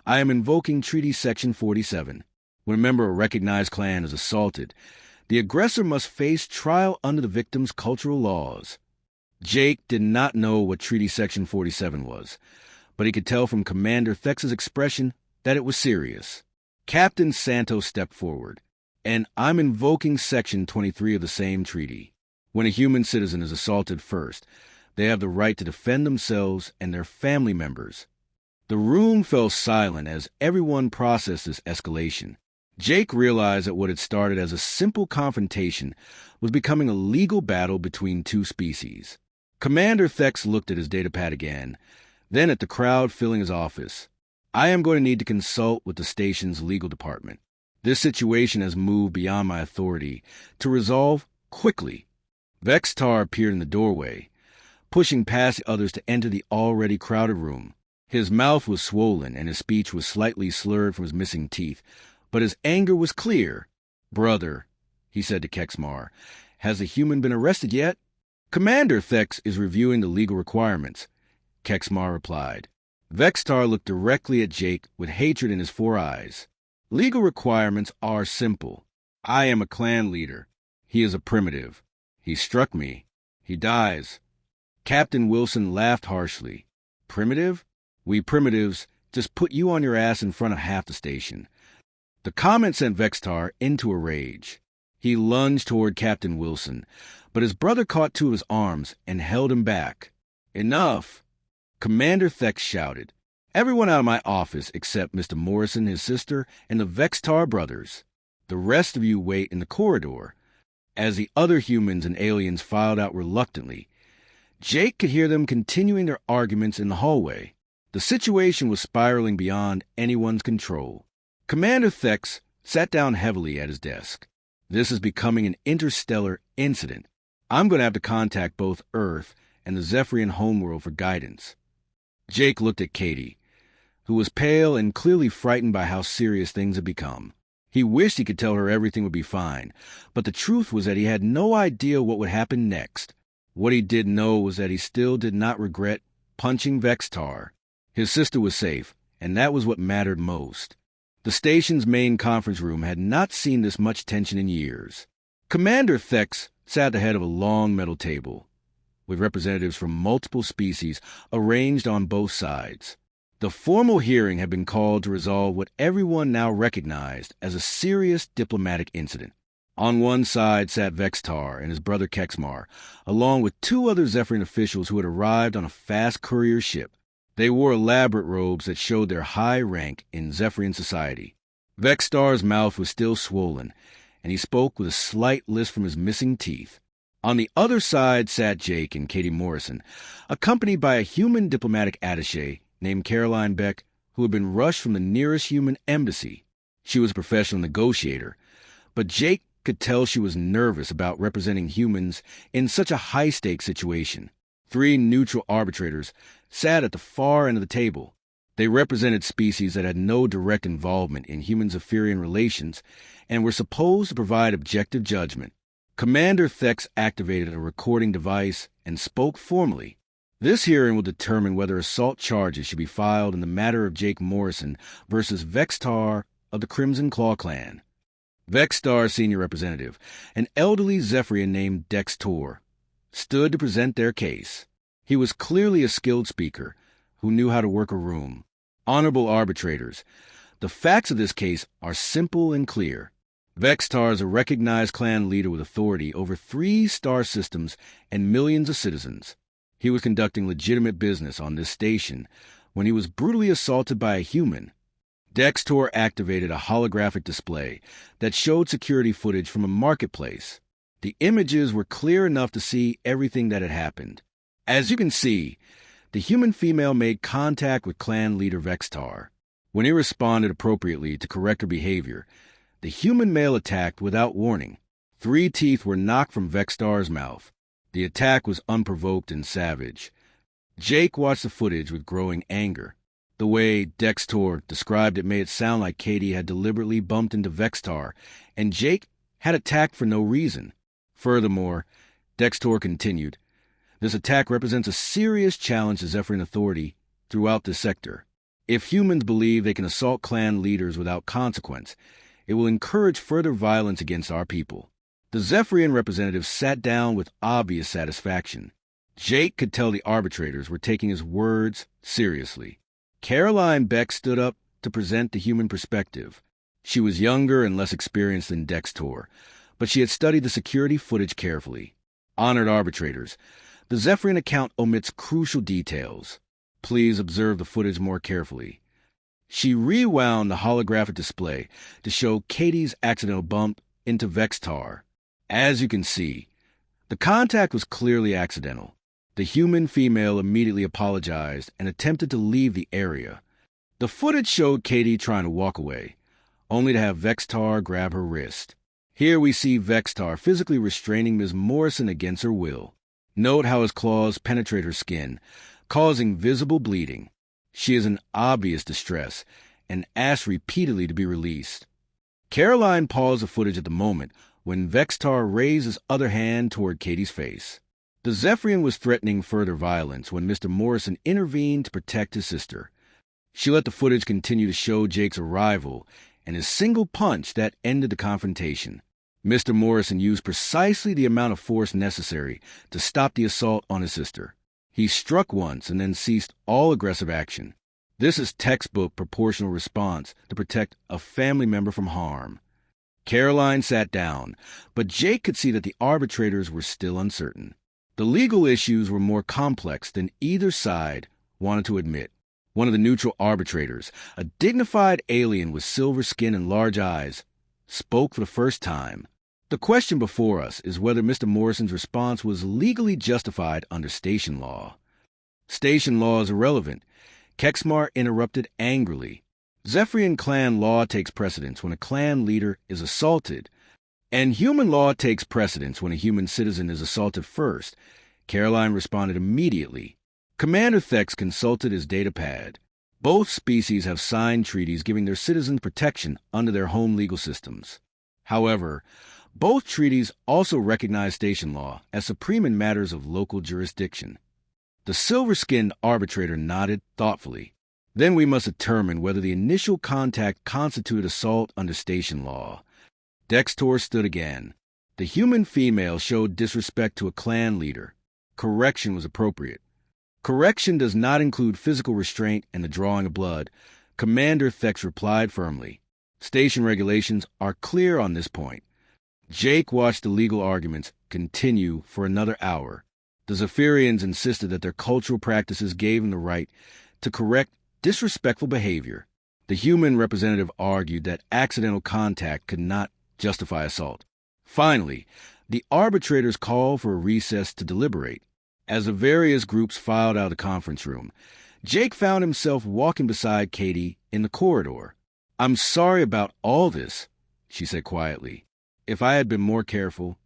I am invoking Treaty Section 47. When a member of a recognized clan is assaulted, the aggressor must face trial under the victim's cultural laws. Jake did not know what Treaty Section 47 was, but he could tell from Commander Thex's expression that it was serious. Captain Santos stepped forward, and I'm invoking Section 23 of the same treaty. When a human citizen is assaulted first, they have the right to defend themselves and their family members. The room fell silent as everyone processed this escalation. Jake realized that what had started as a simple confrontation was becoming a legal battle between two species. Commander Thex looked at his datapad again, then at the crowd filling his office. I am going to need to consult with the station's legal department. This situation has moved beyond my authority to resolve quickly. Vextar appeared in the doorway, pushing past the others to enter the already crowded room. His mouth was swollen and his speech was slightly slurred from his missing teeth, but his anger was clear. Brother, he said to Kexmar, has a human been arrested yet? Commander Thex is reviewing the legal requirements, Kexmar replied. Vextar looked directly at Jake with hatred in his 4 eyes. Legal requirements are simple. I am a clan leader. He is a primitive. He struck me. He dies. Captain Wilson laughed harshly. Primitive? We primitives just put you on your ass in front of half the station. The comment sent Vextar into a rage. He lunged toward Captain Wilson, but his brother caught 2 of his arms and held him back. Enough! Commander Thex shouted. Everyone out of my office except Mr. Morrison, his sister, and the Vextar brothers. The rest of you wait in the corridor. As the other humans and aliens filed out reluctantly, Jake could hear them continuing their arguments in the hallway. The situation was spiraling beyond anyone's control. Commander Thex sat down heavily at his desk. This is becoming an interstellar incident. I'm going to have to contact both Earth and the Zephyrian homeworld for guidance. Jake looked at Katie, who was pale and clearly frightened by how serious things had become. He wished he could tell her everything would be fine, but the truth was that he had no idea what would happen next. What he did know was that he still did not regret punching Vextar. His sister was safe, and that was what mattered most. The station's main conference room had not seen this much tension in years. Commander Thex sat at the head of a long metal table, with representatives from multiple species arranged on both sides. The formal hearing had been called to resolve what everyone now recognized as a serious diplomatic incident. On one side sat Vextar and his brother Kexmar, along with 2 other Zephyrian officials who had arrived on a fast courier ship. They wore elaborate robes that showed their high rank in Zephyrian society. Vextar's mouth was still swollen, and he spoke with a slight lisp from his missing teeth. On the other side sat Jake and Katie Morrison, accompanied by a human diplomatic attaché named Caroline Beck, who had been rushed from the nearest human embassy. She was a professional negotiator, but Jake could tell she was nervous about representing humans in such a high-stakes situation. 3 neutral arbitrators sat at the far end of the table. They represented species that had no direct involvement in human-Zephyrian relations and were supposed to provide objective judgment. Commander Thex activated a recording device and spoke formally. This hearing will determine whether assault charges should be filed in the matter of Jake Morrison versus Vextar of the Crimson Claw clan. Vextar's senior representative, an elderly Zephyrian named Dextor, stood to present their case. He was clearly a skilled speaker who knew how to work a room. Honorable arbitrators, the facts of this case are simple and clear. Vextar is a recognized clan leader with authority over 3 star systems and millions of citizens. He was conducting legitimate business on this station when he was brutally assaulted by a human. Dextor activated a holographic display that showed security footage from a marketplace. The images were clear enough to see everything that had happened. As you can see, the human female made contact with clan leader Vextar. When he responded appropriately to correct her behavior, the human male attacked without warning. 3 teeth were knocked from Vextar's mouth. The attack was unprovoked and savage. Jake watched the footage with growing anger. The way Dextor described it made it sound like Katie had deliberately bumped into Vextar, and Jake had attacked for no reason. Furthermore, Dextor continued, this attack represents a serious challenge to Zephyrian authority throughout the sector. If humans believe they can assault clan leaders without consequence, it will encourage further violence against our people. The Zephyrian representative sat down with obvious satisfaction. Jake could tell the arbitrators were taking his words seriously. Caroline Beck stood up to present the human perspective. She was younger and less experienced than Dextor, but she had studied the security footage carefully. Honored arbitrators, the Zephyrian account omits crucial details. Please observe the footage more carefully. She rewound the holographic display to show Katie's accidental bump into Vextar. As you can see, the contact was clearly accidental. The human female immediately apologized and attempted to leave the area. The footage showed Katie trying to walk away, only to have Vextar grab her wrist. Here we see Vextar physically restraining Ms. Morrison against her will. Note how his claws penetrate her skin, causing visible bleeding. She is in obvious distress and asks repeatedly to be released. Caroline paused the footage at the moment when Vextar raised his other hand toward Katie's face. The Zephyrian was threatening further violence when Mr. Morrison intervened to protect his sister. She let the footage continue to show Jake's arrival and his single punch that ended the confrontation. Mr. Morrison used precisely the amount of force necessary to stop the assault on his sister. He struck once and then ceased all aggressive action. This is textbook proportional response to protect a family member from harm. Caroline sat down, but Jake could see that the arbitrators were still uncertain. The legal issues were more complex than either side wanted to admit. One of the neutral arbitrators, a dignified alien with silver skin and large eyes, spoke for the first time. The question before us is whether Mr. Morrison's response was legally justified under station law. Station law is irrelevant. Kexmar interrupted angrily. Zephyrian clan law takes precedence when a clan leader is assaulted, and human law takes precedence when a human citizen is assaulted first. Caroline responded immediately. Commander Thex consulted his datapad. Both species have signed treaties giving their citizens protection under their home legal systems. However, both treaties also recognize station law as supreme in matters of local jurisdiction. The silver-skinned arbitrator nodded thoughtfully. Then we must determine whether the initial contact constituted assault under station law. Dextor stood again. The human female showed disrespect to a clan leader. Correction was appropriate. Correction does not include physical restraint and the drawing of blood. Commander Thex replied firmly. Station regulations are clear on this point. Jake watched the legal arguments continue for another hour. The Zephyrians insisted that their cultural practices gave them the right to correct disrespectful behavior. The human representative argued that accidental contact could not justify assault. Finally, the arbitrators called for a recess to deliberate. As the various groups filed out of the conference room, Jake found himself walking beside Katie in the corridor. "I'm sorry about all this," she said quietly. "If I had been more careful—"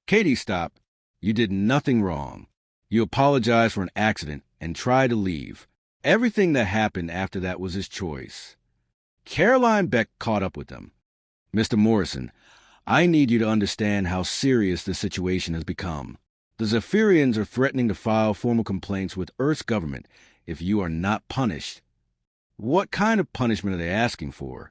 "Katie, stop. You did nothing wrong. You apologized for an accident and tried to leave. Everything that happened after that was his choice." Caroline Beck caught up with them. "Mr. Morrison, I need you to understand how serious this situation has become. The Zephyrians are threatening to file formal complaints with Earth's government if you are not punished." "What kind of punishment are they asking for?"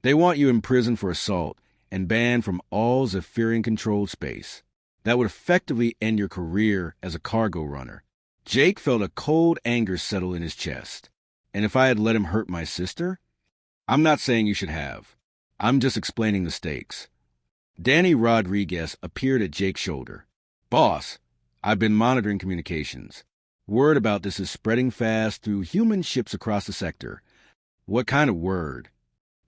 "They want you imprisoned for assault and banned from all Zephyrian-controlled space. That would effectively end your career as a cargo runner." Jake felt a cold anger settle in his chest. "And if I had let him hurt my sister?" "I'm not saying you should have. I'm just explaining the stakes." Danny Rodriguez appeared at Jake's shoulder. "Boss, I've been monitoring communications. Word about this is spreading fast through human ships across the sector." "What kind of word?"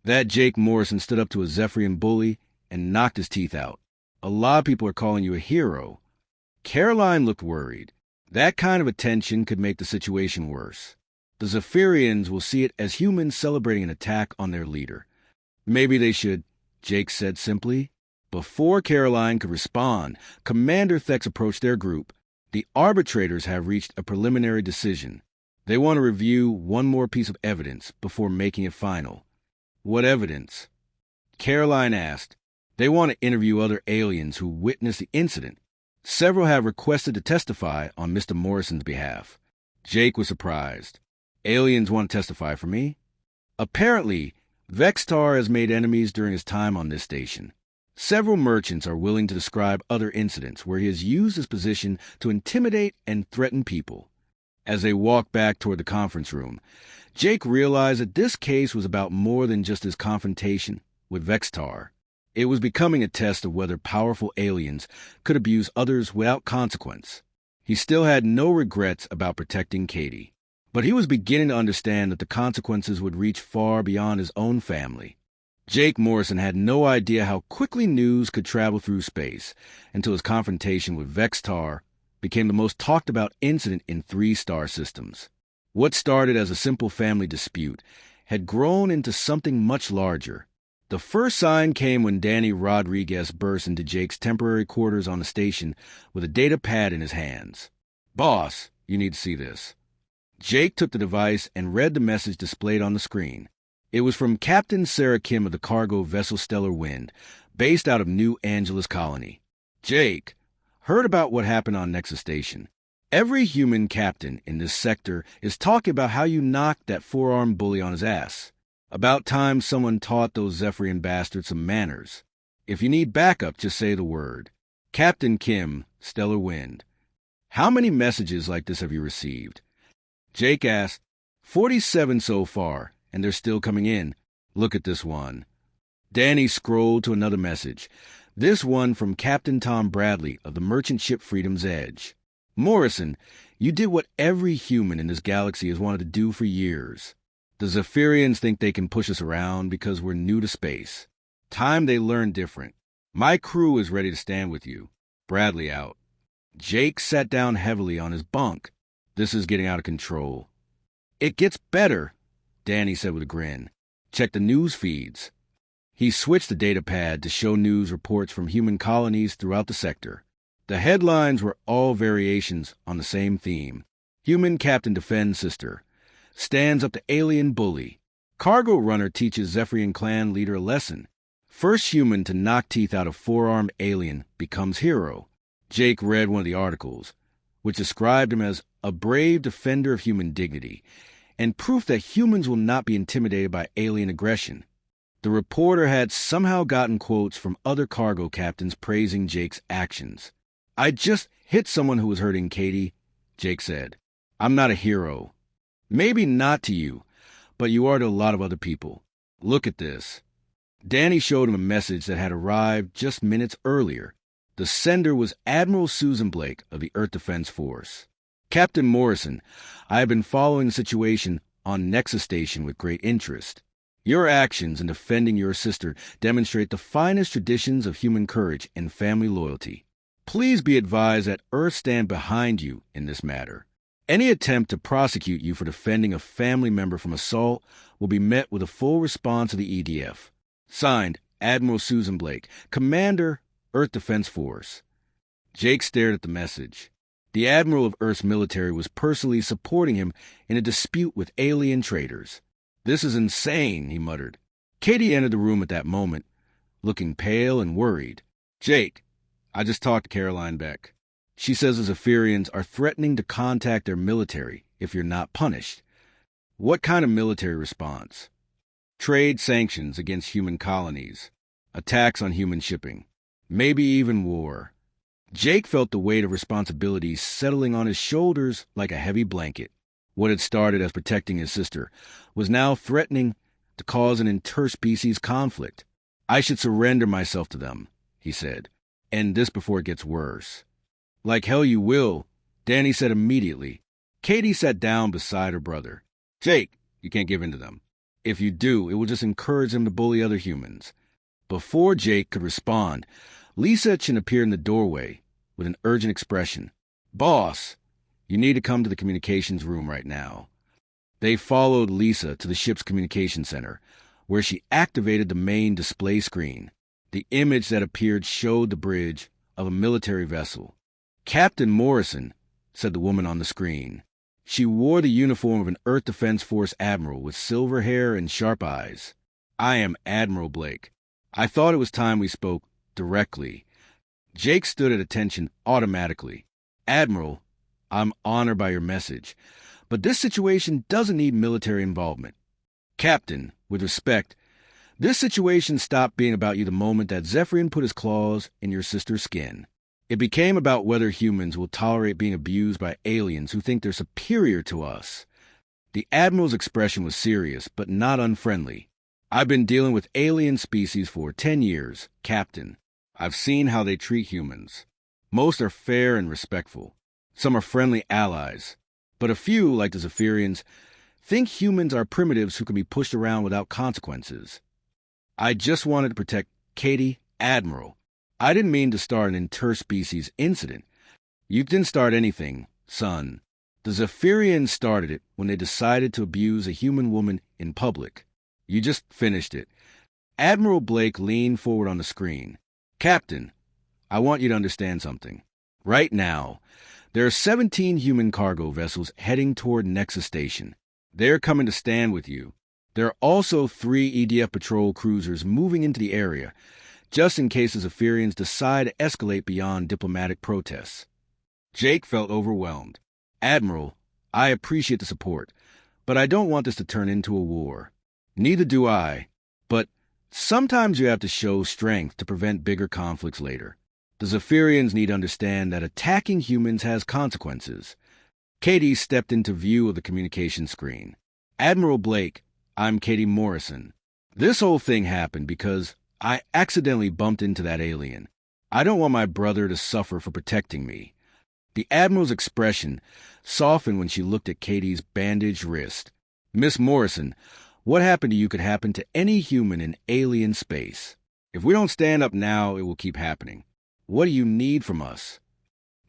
That Jake Morrison stood up to a Zephyrian bully and knocked his teeth out. "A lot of people are calling you a hero." Caroline looked worried. That kind of attention could make the situation worse. The Zephyrians will see it as humans celebrating an attack on their leader. "Maybe they should," Jake said simply. Before Caroline could respond, Commander Thex approached their group. The arbitrators have reached a preliminary decision. They want to review one more piece of evidence before making it final. What evidence? Caroline asked. They want to interview other aliens who witnessed the incident. Several have requested to testify on Mr. Morrison's behalf. Jake was surprised. Aliens want to testify for me? Apparently, Vextar has made enemies during his time on this station. Several merchants are willing to describe other incidents where he has used his position to intimidate and threaten people. As they walked back toward the conference room, Jake realized that this case was about more than just his confrontation with Vextar. It was becoming a test of whether powerful aliens could abuse others without consequence. He still had no regrets about protecting Katie, but he was beginning to understand that the consequences would reach far beyond his own family. Jake Morrison had no idea how quickly news could travel through space until his confrontation with Vextar became the most talked-about incident in 3 star systems. What started as a simple family dispute had grown into something much larger. The first sign came when Danny Rodriguez burst into Jake's temporary quarters on the station with a data pad in his hands. "Boss, you need to see this." Jake took the device and read the message displayed on the screen. It was from Captain Sarah Kim of the cargo vessel Stellar Wind, based out of New Angeles Colony. "Jake, heard about what happened on Nexus Station. Every human captain in this sector is talking about how you knocked that 4-armed bully on his ass. About time someone taught those Zephyrian bastards some manners. If you need backup, just say the word. Captain Kim, Stellar Wind." "How many messages like this have you received?" Jake asked. 47 so far, and they're still coming in. Look at this one." Danny scrolled to another message. This one from Captain Tom Bradley of the merchant ship Freedom's Edge. "Morrison, you did what every human in this galaxy has wanted to do for years. The Zephyrians think they can push us around because we're new to space. Time they learn different. My crew is ready to stand with you. Bradley out." Jake sat down heavily on his bunk. This is getting out of control. "It gets better," Danny said with a grin. "Check the news feeds." He switched the data pad to show news reports from human colonies throughout the sector. The headlines were all variations on the same theme. Human captain defends sister. Stands up to alien bully. Cargo runner teaches Zephyrian clan leader a lesson. First human to knock teeth out of 4-armed alien becomes hero. Jake read one of the articles, which described him as a brave defender of human dignity and proof that humans will not be intimidated by alien aggression. The reporter had somehow gotten quotes from other cargo captains praising Jake's actions. "I just hit someone who was hurting Katie," Jake said. "I'm not a hero." "Maybe not to you, but you are to a lot of other people. Look at this." Danny showed him a message that had arrived just minutes earlier. The sender was Admiral Susan Blake of the Earth Defense Force. "Captain Morrison, I have been following the situation on Nexus Station with great interest. Your actions in defending your sister demonstrate the finest traditions of human courage and family loyalty. Please be advised that Earth stand behind you in this matter. Any attempt to prosecute you for defending a family member from assault will be met with a full response of the EDF. Signed, Admiral Susan Blake, Commander, Earth Defense Force." Jake stared at the message. The Admiral of Earth's military was personally supporting him in a dispute with alien traders. "This is insane," he muttered. Katie entered the room at that moment, looking pale and worried. "Jake, I just talked to Caroline Beck. She says the Zephyrians are threatening to contact their military if you're not punished." "What kind of military response?" "Trade sanctions against human colonies, attacks on human shipping, maybe even war." Jake felt the weight of responsibility settling on his shoulders like a heavy blanket. What had started as protecting his sister was now threatening to cause an interspecies conflict. "I should surrender myself to them," he said. "End this before it gets worse." "Like hell you will," Danny said immediately. Katie sat down beside her brother. "Jake, you can't give in to them. If you do, it will just encourage them to bully other humans." Before Jake could respond, Lisa Chin appeared in the doorway with an urgent expression. "Boss, you need to come to the communications room right now." They followed Lisa to the ship's communication center, where she activated the main display screen. The image that appeared showed the bridge of a military vessel. "Captain Morrison," said the woman on the screen. She wore the uniform of an Earth Defense Force admiral with silver hair and sharp eyes. "I am Admiral Blake. I thought it was time we spoke directly." Jake stood at attention automatically. "Admiral, I'm honored by your message, but this situation doesn't need military involvement." "Captain, with respect, this situation stopped being about you the moment that Zephyrian put his claws in your sister's skin. It became about whether humans will tolerate being abused by aliens who think they're superior to us." The Admiral's expression was serious, but not unfriendly. "I've been dealing with alien species for 10 years, Captain. I've seen how they treat humans. Most are fair and respectful. Some are friendly allies. But a few, like the Zephyrians, think humans are primitives who can be pushed around without consequences. I just wanted to protect Katie, Admiral. I didn't mean to start an interspecies incident." "You didn't start anything, son. The Zephyrians started it when they decided to abuse a human woman in public. You just finished it." Admiral Blake leaned forward on the screen. "Captain, I want you to understand something. Right now, there are 17 human cargo vessels heading toward Nexus Station. They're coming to stand with you. There are also 3 EDF patrol cruisers moving into the area, just in case the Zephyrians decide to escalate beyond diplomatic protests." Jake felt overwhelmed. "Admiral, I appreciate the support, but I don't want this to turn into a war." "Neither do I, but sometimes you have to show strength to prevent bigger conflicts later. The Zephyrians need to understand that attacking humans has consequences." Katie stepped into view of the communication screen. "Admiral Blake, I'm Katie Morrison. This whole thing happened because I accidentally bumped into that alien. I don't want my brother to suffer for protecting me." The Admiral's expression softened when she looked at Katie's bandaged wrist. "Miss Morrison, what happened to you could happen to any human in alien space. If we don't stand up now, it will keep happening. What do you need from us?"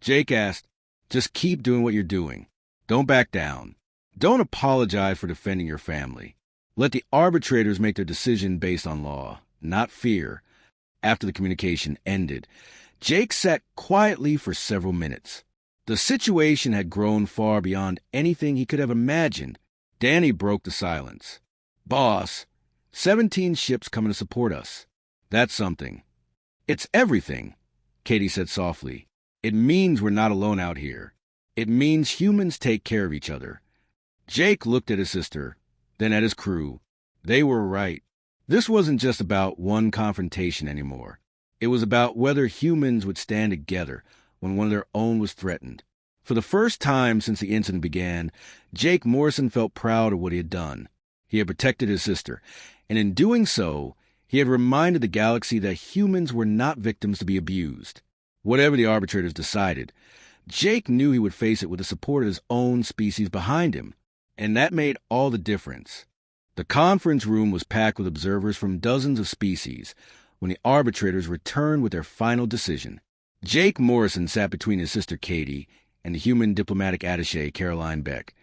Jake asked, "Just keep doing what you're doing. Don't back down. Don't apologize for defending your family. Let the arbitrators make their decision based on law, not fear." After the communication ended, Jake sat quietly for several minutes. The situation had grown far beyond anything he could have imagined. Danny broke the silence. "Boss, 17 ships coming to support us. That's something." "It's everything," Katie said softly. "It means we're not alone out here. It means humans take care of each other." Jake looked at his sister, then at his crew. They were right. This wasn't just about one confrontation anymore. It was about whether humans would stand together when one of their own was threatened. For the first time since the incident began, Jake Morrison felt proud of what he had done. He had protected his sister, and in doing so, he had reminded the galaxy that humans were not victims to be abused. Whatever the arbitrators decided, Jake knew he would face it with the support of his own species behind him, and that made all the difference. The conference room was packed with observers from dozens of species when the arbitrators returned with their final decision. Jake Morrison sat between his sister Katie and the human diplomatic attaché Caroline Beck,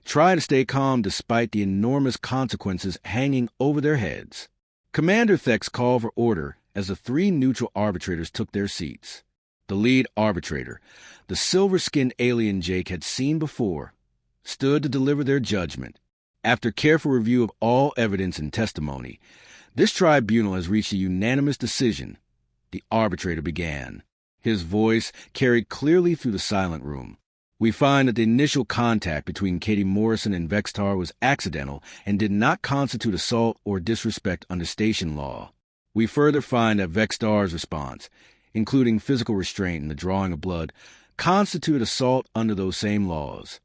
trying to stay calm despite the enormous consequences hanging over their heads. Commander Thex called for order as the 3 neutral arbitrators took their seats. The lead arbitrator, the silver-skinned alien Jake had seen before, stood to deliver their judgment. After careful review of all evidence and testimony, this tribunal has reached a unanimous decision. The arbitrator began. His voice carried clearly through the silent room. "We find that the initial contact between Katie Morrison and Vextar was accidental and did not constitute assault or disrespect under station law. We further find that Vextar's response, including physical restraint and the drawing of blood, constitute assault under those same laws."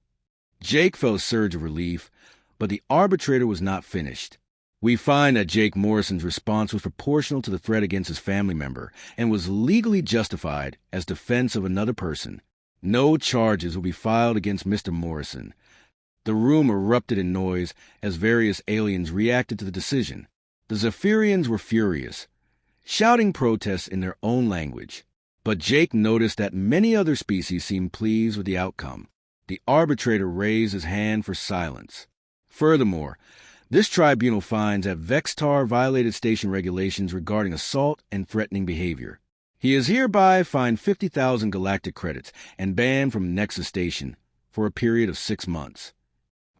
Jake felt a surge of relief, but the arbitrator was not finished. "We find that Jake Morrison's response was proportional to the threat against his family member and was legally justified as defense of another person. No charges will be filed against Mr. Morrison." The room erupted in noise as various aliens reacted to the decision. The Zephyrians were furious, shouting protests in their own language. But Jake noticed that many other species seemed pleased with the outcome. The arbitrator raised his hand for silence. Furthermore, This tribunal finds that Vextar violated station regulations regarding assault and threatening behavior. He is hereby fined 50,000 galactic credits and banned from Nexus Station for a period of 6 months.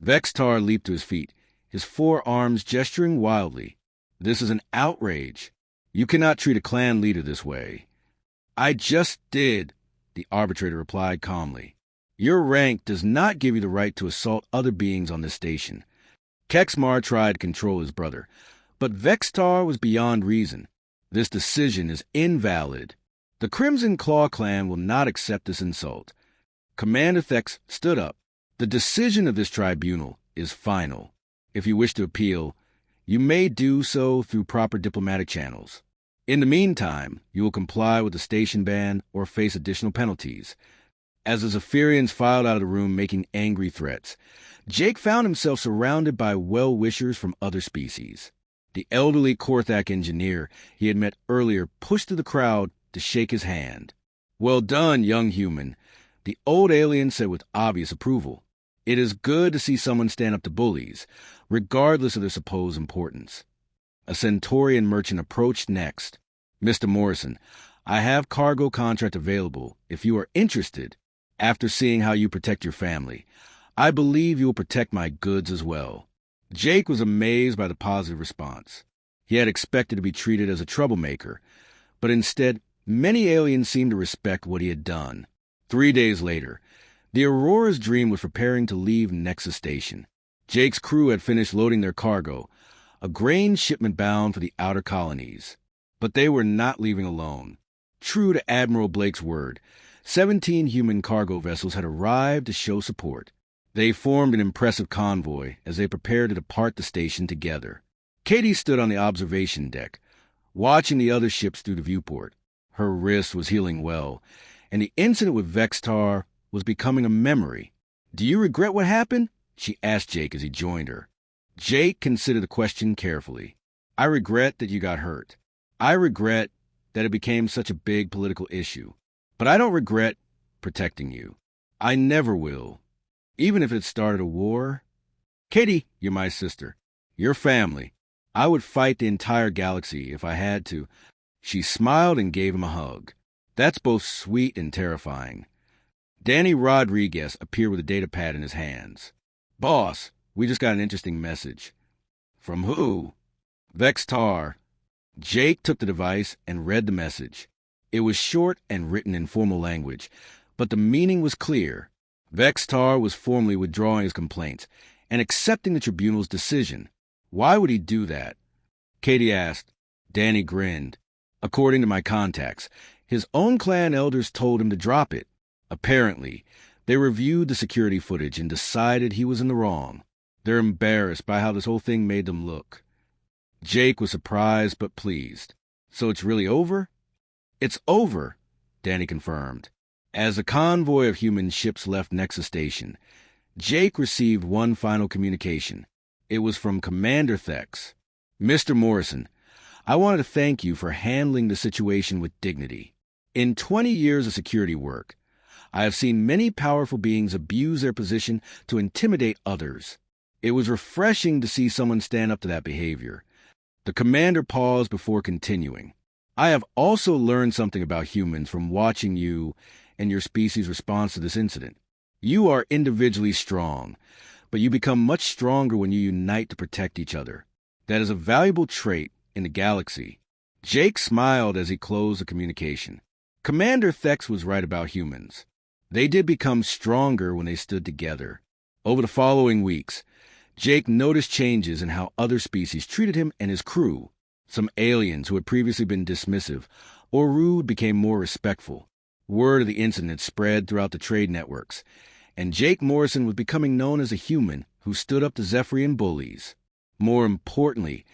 Vextar leaped to his feet, his forearms gesturing wildly. This is an outrage. You cannot treat a clan leader this way. I just did, the arbitrator replied calmly. Your rank does not give you the right to assault other beings on this station. Kexmar tried to control his brother, but Vextar was beyond reason. This decision is invalid. The Crimson Claw clan will not accept this insult. Commander Thex stood up. The decision of this tribunal is final. If you wish to appeal, you may do so through proper diplomatic channels. In the meantime, you will comply with the station ban or face additional penalties. As the Zephyrians filed out of the room making angry threats, Jake found himself surrounded by well-wishers from other species. The elderly Korthak engineer he had met earlier pushed through the crowd to shake his hand. Well done, young human, the old alien said with obvious approval. It is good to see someone stand up to bullies, regardless of their supposed importance. A Centaurian merchant approached next. Mr. Morrison, I have cargo contract available if you are interested. After seeing how you protect your family, I believe you will protect my goods as well. Jake was amazed by the positive response. He had expected to be treated as a troublemaker, but instead, many aliens seemed to respect what he had done. 3 days later, the Aurora's dream was preparing to leave Nexus Station. Jake's crew had finished loading their cargo, a grain shipment bound for the outer colonies. But they were not leaving alone. True to Admiral Blake's word, 17 human cargo vessels had arrived to show support. They formed an impressive convoy as they prepared to depart the station together. Katie stood on the observation deck, watching the other ships through the viewport. Her wrist was healing well, and the incident with Vextar was becoming a memory. Do you regret what happened? She asked Jake as he joined her. Jake considered the question carefully. I regret that you got hurt. I regret that it became such a big political issue. But I don't regret protecting you. I never will. Even if it started a war. Katie, you're my sister. You're family. I would fight the entire galaxy if I had to. She smiled and gave him a hug. That's both sweet and terrifying. Danny Rodriguez appeared with a data pad in his hands. Boss, we just got an interesting message. From who? Vextar. Jake took the device and read the message. It was short and written in formal language, but the meaning was clear. Vextar was formally withdrawing his complaints and accepting the tribunal's decision. Why would he do that? Katie asked. Danny grinned. According to my contacts, his own clan elders told him to drop it. Apparently, they reviewed the security footage and decided he was in the wrong. They're embarrassed by how this whole thing made them look. Jake was surprised but pleased. So it's really over? It's over, Danny confirmed. As the convoy of human ships left Nexus Station, Jake received one final communication. It was from Commander Thex. Mr. Morrison, I wanted to thank you for handling the situation with dignity. In 20 years of security work, I have seen many powerful beings abuse their position to intimidate others. It was refreshing to see someone stand up to that behavior. The commander paused before continuing. I have also learned something about humans from watching you and your species' response to this incident. You are individually strong, but you become much stronger when you unite to protect each other. That is a valuable trait in the galaxy. Jake smiled as he closed the communication. Commander Thex was right about humans. They did become stronger when they stood together. Over the following weeks, Jake noticed changes in how other species treated him and his crew. Some aliens who had previously been dismissive or rude became more respectful. Word of the incident spread throughout the trade networks, and Jake Morrison was becoming known as a human who stood up to Zephyrian bullies. More importantly,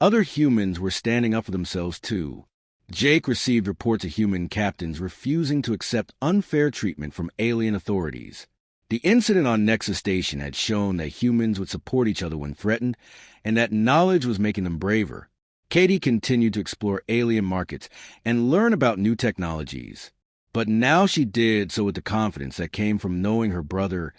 other humans were standing up for themselves too. Jake received reports of human captains refusing to accept unfair treatment from alien authorities. The incident on Nexus Station had shown that humans would support each other when threatened, and that knowledge was making them braver. Katie continued to explore alien markets and learn about new technologies. But now she did so with the confidence that came from knowing her brother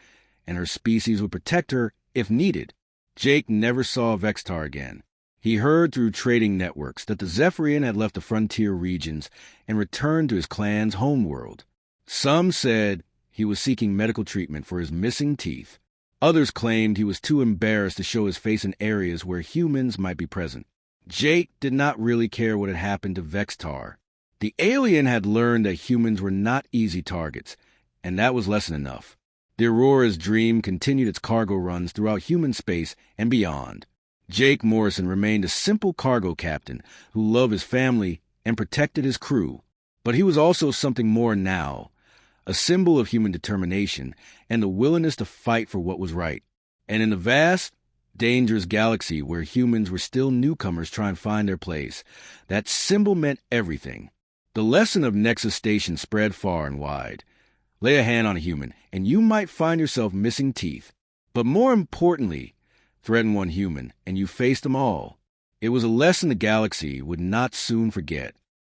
and her species would protect her if needed. Jake never saw Vextar again. He heard through trading networks that the Zephyrian had left the frontier regions and returned to his clan's homeworld. Some said he was seeking medical treatment for his missing teeth. Others claimed he was too embarrassed to show his face in areas where humans might be present. Jake did not really care what had happened to Vextar. The alien had learned that humans were not easy targets, and that was lesson enough. The Aurora's dream continued its cargo runs throughout human space and beyond. Jake Morrison remained a simple cargo captain who loved his family and protected his crew. But he was also something more now, a symbol of human determination and the willingness to fight for what was right. And in the vast, dangerous galaxy where humans were still newcomers trying to find their place, that symbol meant everything. The lesson of Nexus Station spread far and wide. Lay a hand on a human, and you might find yourself missing teeth. But more importantly, threaten one human, and you faced them all. It was a lesson the galaxy would not soon forget.